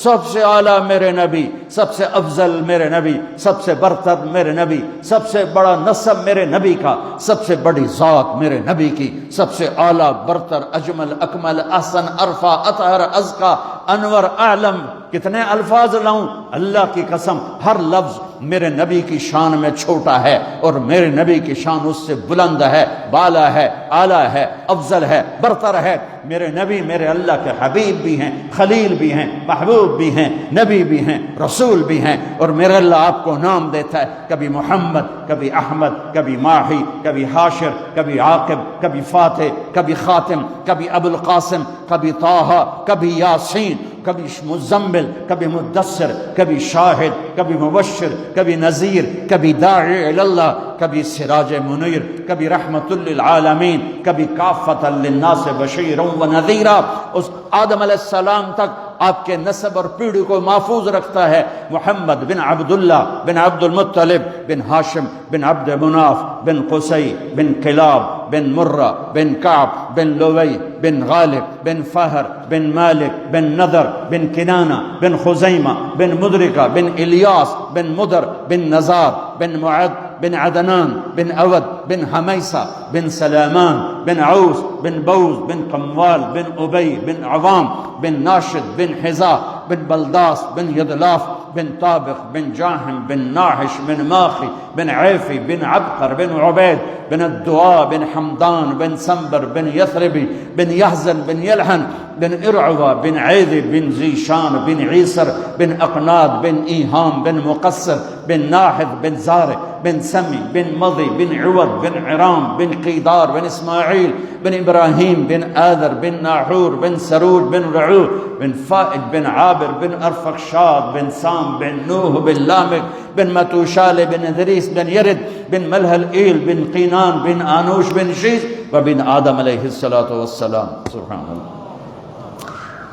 سب سے اعلیٰ میرے نبی، سب سے افضل میرے نبی، سب سے برتر میرے نبی، سب سے بڑا نسب میرے نبی کا، سب سے بڑی ذات میرے نبی کی، سب سے اعلیٰ برتر اجمل اکمل احسن ارفع اطہر ازکا انور اعلم. کتنے الفاظ لاؤں؟ اللہ کی قسم ہر لفظ میرے نبی کی شان میں چھوٹا ہے اور میرے نبی کی شان اس سے بلند ہے، بالا ہے، اعلیٰ ہے، افضل ہے، برتر ہے. میرے نبی میرے اللہ کے حبیب بھی ہیں، خلیل بھی ہیں، محبوب بھی ہیں، نبی بھی ہیں، رسول بھی ہیں. اور میرے اللہ آپ کو نام دیتا ہے، کبھی محمد، کبھی احمد، کبھی ماہی، کبھی حاشر، کبھی عاقب، کبھی فاتح، کبھی خاتم، کبھی ابو القاسم، کبھی طٰہٰ، کبھی یاسین، کبھی مزمل، کبھی مدثر، کبھی شاہد، کبھی مبشر، کبھی نذیر، کبھی داعی الی اللہ، کبھی سراج منیر، کبھی رحمت للعالمین، کبھی کافۃ للناس بشیرا ونذیرا. اس آدم علیہ السلام تک آپ کے نسب اور پیڑھی کو محفوظ رکھتا ہے. محمد بن عبداللہ بن عبد المطلب بن ہاشم بن عبد مناف بن قصی بن کلاب بن مرہ بن کعب بن لوی بن غالب بن فہر بن مالک بن نضر بن کنانہ بن خزیمہ بن مدرکہ بن الیاس بن مدر بن نزار بن معد بن عدنان بن اود بن حمیسہ بن سلامان بن عوس بن بوز بن قموال بن ابی بن عوام بن ناشد بن حذاء بن بلداس بن یدلاف بن طابق بن جاحم بن ناحش بن ماخی بن عیفی بن عبقر بن عبید بن الدعاء بن حمدان بن سنبر بن یثربی بن یحزن بن یلحن بن ارعوہ بن عیدی بن زیشان بن عیسر بن اقناد بن ایہام بن مقصر بن ناحد بن زارع بن سمی بن مضی بن عوض بن عرام بن قیدار بن اسماعیل بن ابراہیم بن آذر بن ناحور بن سرود بن رعو بن فائد بن عابر بن ارفخشاد بن سام بن نوح بن لامک بن متوشال بن ادریس بن یرد بن ملہل ایل بن قینان بن آنوش بن شیس وبن آدم علیہ السلام. سبحان اللہ.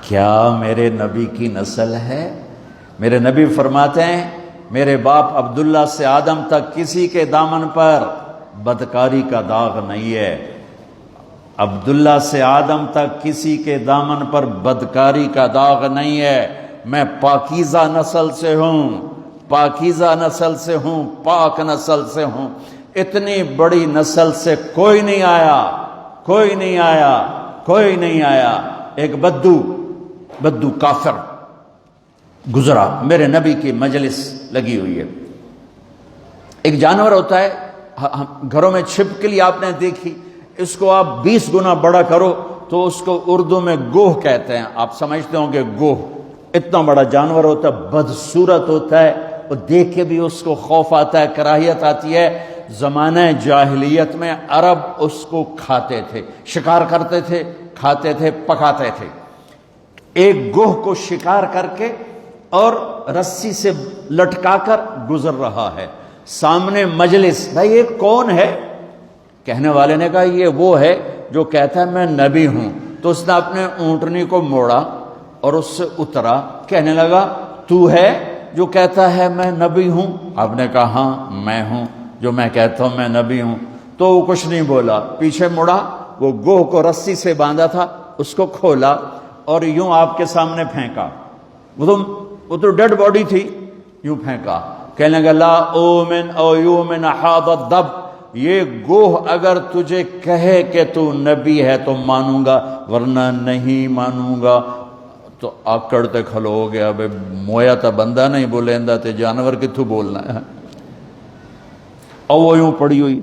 کیا میرے نبی کی نسل ہے؟ میرے نبی فرماتے ہیں میرے باپ عبداللہ سے آدم تک کسی کے دامن پر بدکاری کا داغ نہیں ہے. عبداللہ سے آدم تک کسی کے دامن پر بدکاری کا داغ نہیں ہے. میں پاکیزہ نسل سے ہوں، پاکیزہ نسل سے ہوں، پاک نسل سے ہوں. اتنی بڑی نسل سے کوئی نہیں آیا، کوئی نہیں آیا، کوئی نہیں آیا. ایک بدو کافر گزرا، میرے نبی کی مجلس لگی ہوئی ہے. ایک جانور ہوتا ہے گھروں میں چھپکلی آپ نے دیکھی، اس کو آپ 20 گنا بڑا کرو تو اس کو اردو میں گوہ کہتے ہیں. آپ سمجھتے ہوں کہ گوہ اتنا بڑا جانور ہوتا ہے، بدصورت ہوتا ہے، اور دیکھ کے بھی اس کو خوف آتا ہے، کراہیت آتی ہے. زمانہ جاہلیت میں عرب اس کو کھاتے تھے، شکار کرتے تھے، کھاتے تھے، پکاتے تھے. ایک گوہ کو شکار کر کے اور رسی سے لٹکا کر گزر رہا ہے. سامنے مجلس، بھائی یہ کون ہے؟ کہنے والے نے کہا یہ وہ ہے جو کہتا ہے میں نبی ہوں. تو اس نے اپنے اونٹنی کو موڑا اور اس سے اترا. کہنے لگا تو ہے جو کہتا ہے میں نبی ہوں؟ آپ نے کہا ہاں میں ہوں جو میں کہتا ہوں میں نبی ہوں. تو وہ کچھ نہیں بولا، پیچھے مڑا، وہ گوہ کو رسی سے باندھا تھا اس کو کھولا اور یوں آپ کے سامنے پھینکا. وہ تو ڈیڈ باڈی تھی، یوں پھینکا. کہنے لگا لا اومن او یومن حاض الدب، یہ گوہ اگر تجھے کہے کہ تو نبی ہے تو مانوں گا ورنہ نہیں مانوں گا. تو آکڑ تے کھلو ہو گیا، بے مویا تا بندہ نہیں بولیندا تے جانور کتھوں بولنا ہے. اور وہ یوں پڑی ہوئی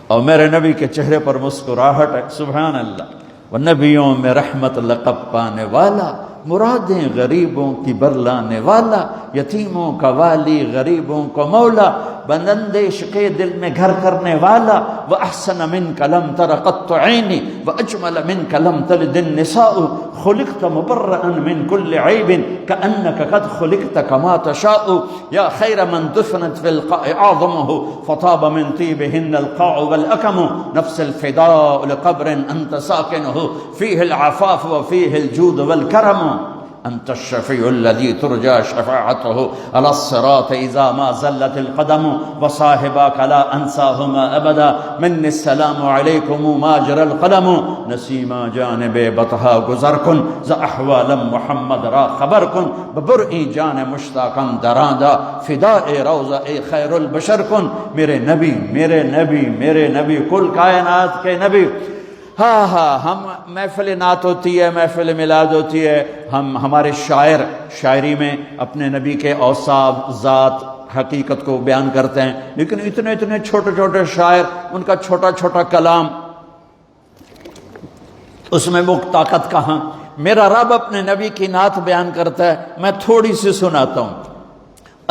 اور میرے نبی کے چہرے پر مسکراہٹ ہے. سبحان اللہ. وہ نبیوں میں رحمت لقب پانے والا، مرادیں غریبوں کی برلانے والا، یتیموں کا والی، غریبوں کو مولا، بندندیش کے دل میں گھر کرنے والا. وَأَحْسَنَ مِنْكَ لَمْ تَرَ قَطُّ عَيْنِي وَأَجْمَلَ مِنْكَ لَمْ تَلِدِ النِّسَاءُ خُلِقْتَ مُبَرَّأً مِنْ كُلِّ عَيْبٍ كَأَنَّكَ قَدْ خُلِقْتَ كَمَا تَشَاءُ يَا خَيْرَ مَنْ دُفِنَتْ فِي الْقَاعِ أَعْظَمُهُ فَطَابَ مِنْ طِيبِهِنَّ الْقَاعُ وَالْأَكَمُ نَفْسَ الْفِدَاءُ لِقَبْرٍ أَنْتَ سَاكِنُهُ فِيهِ الْعَفَافُ وَفِيهِ الْجُودُ وَالْكَرَمُ. أنت الشفيع الذي ترجى شفاعته على الصراط إذا ما زلت القدم وصاحباك لا أنساهما أبدا مني السلام عليكم ما جرى القلم نسيما جانب بطها گزر کن ز احوال محمد را خبر کن ببرئی جان مشتاقاً دراندا فداء روضہ خیر البشر کن میرے نبی میرے نبی میرے نبی کل کائنات کے نبی. ہاں ہم محفل نعت ہوتی ہے، محفل میلاد ہوتی ہے، ہمارے شاعر شاعری میں اپنے نبی کے اوصاف ذات حقیقت کو بیان کرتے ہیں، لیکن اتنے اتنے چھوٹے چھوٹے شاعر، ان کا چھوٹا چھوٹا کلام، اس میں وہ طاقت کہاں. میرا رب اپنے نبی کی نعت بیان کرتا ہے، میں تھوڑی سی سناتا ہوں.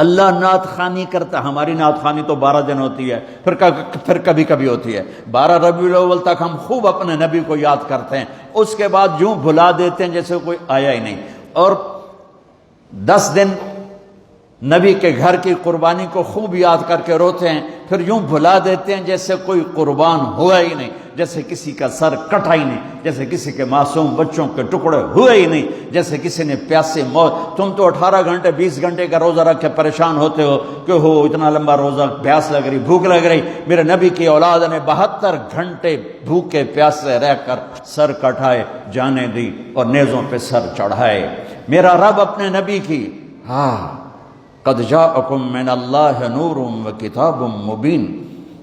اللہ نعت خوانی کرتا ہے. ہماری نعت خوانی تو 12 دن ہوتی ہے، پھر کبھی کبھی ہوتی ہے. 12 ربیع الاول تک ہم خوب اپنے نبی کو یاد کرتے ہیں، اس کے بعد یوں بھلا دیتے ہیں جیسے کوئی آیا ہی نہیں. اور 10 دن نبی کے گھر کی قربانی کو خوب یاد کر کے روتے ہیں، پھر یوں بھلا دیتے ہیں جیسے کوئی قربان ہوا ہی نہیں، جیسے کسی کا سر کٹا ہی نہیں، جیسے کسی کے معصوم بچوں کے ٹکڑے ہوئے ہی نہیں، جیسے کسی نے پیاسے موت. تم تو 18 گھنٹے 20 گھنٹے کا روزہ رکھ کے پریشان ہوتے ہو کہ ہو اتنا لمبا روزہ، پیاس لگ رہی، بھوک لگ رہی. میرے نبی کی اولاد نے 72 گھنٹے بھوکے پیاسے رہ کر سر کٹائے، جانے دی اور نیزوں پہ سر چڑھائے. میرا رب اپنے نبی کی قد جاءکم من اللہ نور وکتاب مبین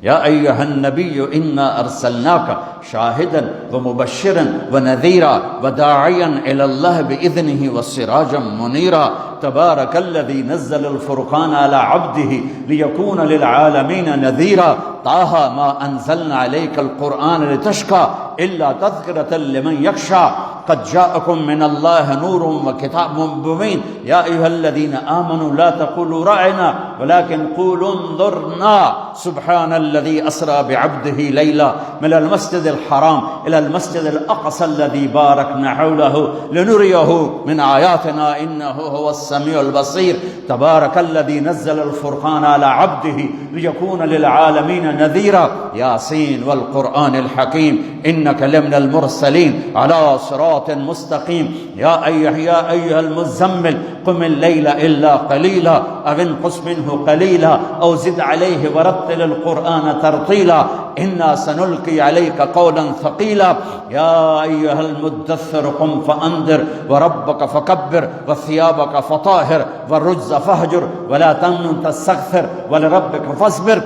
یا ایہا النبی انا ارسلناک شاہدا ومبشرا ونذیرا وداعیا الی اللہ باذنہ وسراجا منیرا تبارک الذی نزل الفرقان على عبده لیکون للعالمین نذیرا طه ما انزلنا علیک القرآن لتشقى الا تذکرة لمن یخشى قد جاءكم من الله نور وكتاب مبين يا أيها الذين آمنوا لا تقولوا رأينا ولكن قولوا انظرنا سبحان الذي أسرى بعبده ليلا من المسجد الحرام إلى المسجد الأقصى الذي باركنا حوله لنريه من آياتنا إنه هو السميع البصير تبارك الذي نزل الفرقان على عبده ليكون للعالمين نذيرا ياسين والقرآن الحكيم إنك لمن المرسلين على صراط مستقيم يا أيها المزمل قم الليل إلا قليلا أو انقص منه قليلا أو زد عليه ورتل القرآن ترتيلا إنا سنلقي عليك قولا ثقيلا يا أيها المدثر قم فأنذر وربك فكبر وثيابك فطاهر والرجز فاهجر ولا تمنن تستكثر ولربك فاصبر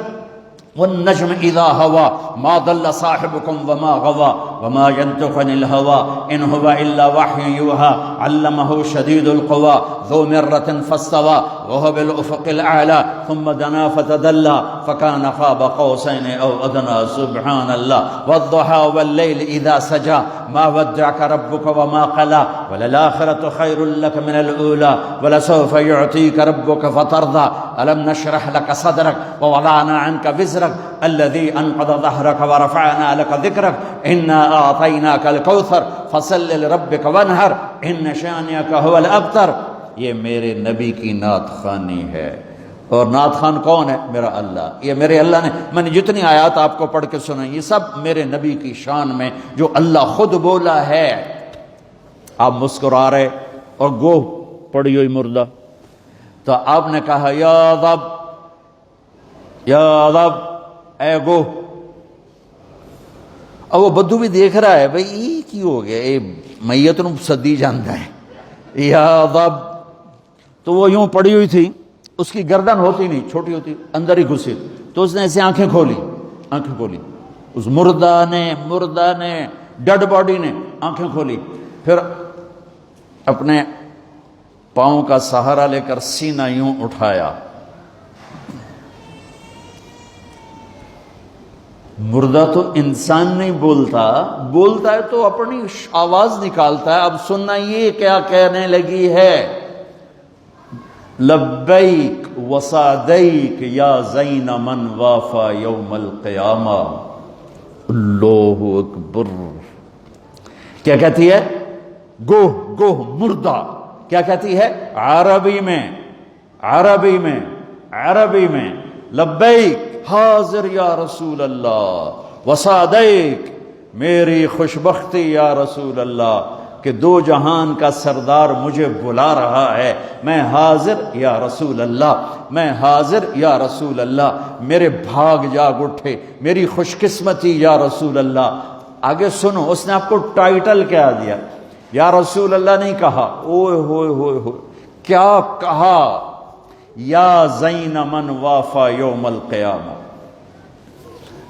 والنجم إذا هوى ما ضل صاحبكم وما غوى وما ينطق عن الهوى إن هو إلا وحي يوحى علمه شديد القوى ذو مرة فاستوى وهو بالأفق الأعلى ثم دنا فتدلى فكان قاب قوسين أو أدنى سبحان الله والضحى والليل إذا سجى ما ودعك ربك وما قلى وللآخرة خير لك من الأولى ولسوف يعطيك ربك فترضى ألم نشرح لك صدرك ووضعنا عنك وزرك الذي أنقض ظهرك ورفعنا لك ذكرك إنا أعطيناك الكوثر فصل لربك وانهر إن شانئك هو الأبتر. یہ میرے نبی کی نعت خوانی ہے. اور نعت خوان کون ہے؟ میرا اللہ. یہ میرے اللہ نے، میں نے جتنی آیات آپ کو پڑھ کے سنائی یہ سب میرے نبی کی شان میں جو اللہ خود بولا ہے. آپ مسکرا رہے اور گو پڑی ہوئی مردہ، تو آپ نے کہا یا رب یا رب اے گو. اور وہ بدو بھی دیکھ رہا ہے بھئی یہ کی ہو گیا، اے میت نو صدی جانتا ہے یا رب. تو وہ یوں پڑی ہوئی تھی، اس کی گردن ہوتی نہیں، چھوٹی ہوتی، اندر ہی گھسی. تو اس نے ایسے آنکھیں کھولی اس مردہ نے ڈیڈ باڈی نے آنکھیں کھولی، پھر اپنے پاؤں کا سہارا لے کر سینہ یوں اٹھایا. مردہ تو انسان نہیں بولتا ہے تو اپنی آواز نکالتا ہے. اب سننا یہ کیا کہنے لگی ہے، لبیک وصادیک یا زین من وافا یوم القیامہ. اللہ اکبر. کیا کہتی ہے؟ گو مردہ. کیا کہتی ہے؟ عربی میں لبیک حاضر یا رسول اللہ، وصادیک میری خوشبختی یا رسول اللہ، کہ دو جہان کا سردار مجھے بلا رہا ہے، میں حاضر یا رسول اللہ، میں حاضر یا رسول اللہ۔ میرے بھاگ جاگ اٹھے، میری خوش قسمتی یا رسول اللہ۔ آگے سنو، اس نے آپ کو ٹائٹل کیا دیا؟ یا رسول اللہ نہیں کہا، اوئے ہوئے ہوئے ہوئے، کیا کہا؟ یا زین من وافا یوم القیامہ۔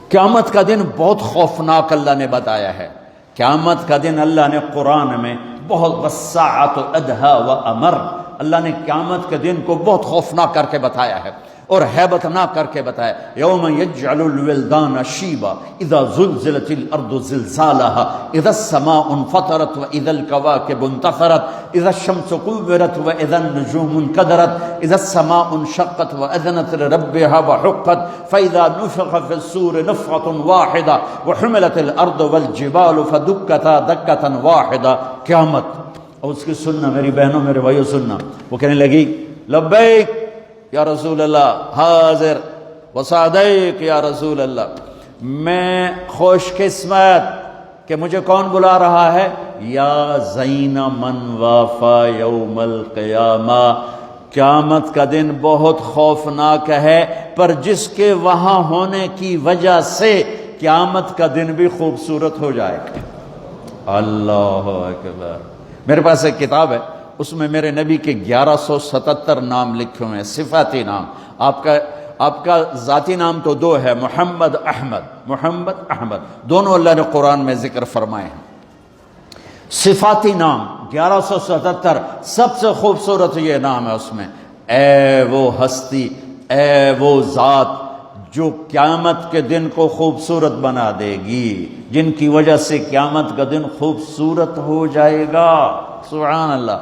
قیامت کا دن بہت خوفناک اللہ نے بتایا ہے۔ قیامت کا دن اللہ نے قرآن میں بہت والساعۃ ادہا وامر، اللہ نے قیامت کے دن کو بہت خوفناک کر کے بتایا ہے اور ہیبت ناک کر کے بتایا۔ یوم یجعل الولدان شیبا اذا زلزلت الارض زلزالها اذا السماء انفطرت واذا الكواكب انتثرت اذا الشمس كورت واذا النجوم انكدرت اذا السماء انشقت واذنت لربها وحقت فاذا نفخ في الصور نفخة واحدة وحملت الارض والجبال فدكتا دكة واحدة۔ قیامت، اور اس کی سننا میری بہنوں میرے بھائیوں سننا، وہ کہنے لگی لبیک یا رسول اللہ، حاضر وصادق یا رسول اللہ، میں خوش قسمت کہ مجھے کون بلا رہا ہے؟ یا زین من وافا یوم القیامہ۔ قیامت کا دن بہت خوفناک ہے، پر جس کے وہاں ہونے کی وجہ سے قیامت کا دن بھی خوبصورت ہو جائے گا۔ اللہ اکبر۔ میرے پاس ایک کتاب ہے، اس میں میرے نبی کے 1177 نام لکھے ہوئے ہیں، صفاتی نام۔ آپ کا ذاتی نام تو دو ہے، محمد احمد، دونوں اللہ نے قرآن میں ذکر فرمائے ہیں۔ صفاتی نام 1177، سب سے خوبصورت یہ نام ہے اس میں۔ اے وہ ہستی، اے وہ ذات جو قیامت کے دن کو خوبصورت بنا دے گی، جن کی وجہ سے قیامت کا دن خوبصورت ہو جائے گا۔ سبحان اللہ۔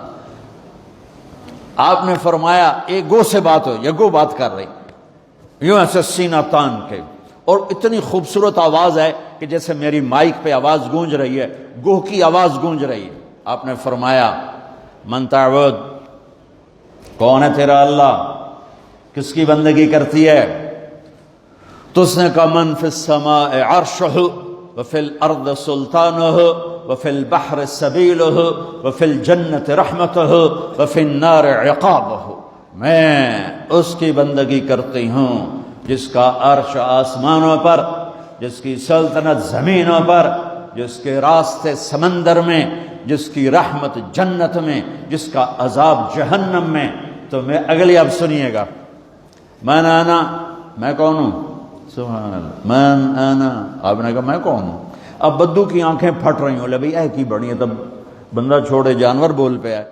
آپ نے فرمایا ایک گو سے بات ہو، یہ گو بات کر رہی، یوں ایسے سینہ تان کے، اور اتنی خوبصورت آواز ہے کہ جیسے میری مائک پہ آواز گونج رہی ہے، گوہ کی آواز گونج رہی ہے۔ آپ نے فرمایا من تعبد، کون ہے تیرا اللہ، کس کی بندگی کرتی ہے؟ تو اس نے کہا من فی السماء عرشہ وفی الارض سلطانہ وفی البحر سبیلہ وفی الجنت رحمتہ وفی النار عقابہ، میں اس کی بندگی کرتی ہوں جس کا عرش آسمانوں پر، جس کی سلطنت زمینوں پر، جس کے راستے سمندر میں، جس کی رحمت جنت میں، جس کا عذاب جہنم میں۔ تو میں اگلی اب سنیے گا، من انا، میں کون ہوں؟ سبحان اللہ، من انا، آپ نے کہا میں کون ہوں؟ اب بدو کی آنکھیں پھٹ رہی ہوں، لے بھئی اے کی بڑی ہے، تب بندہ چھوڑے جانور بول پہ آئے۔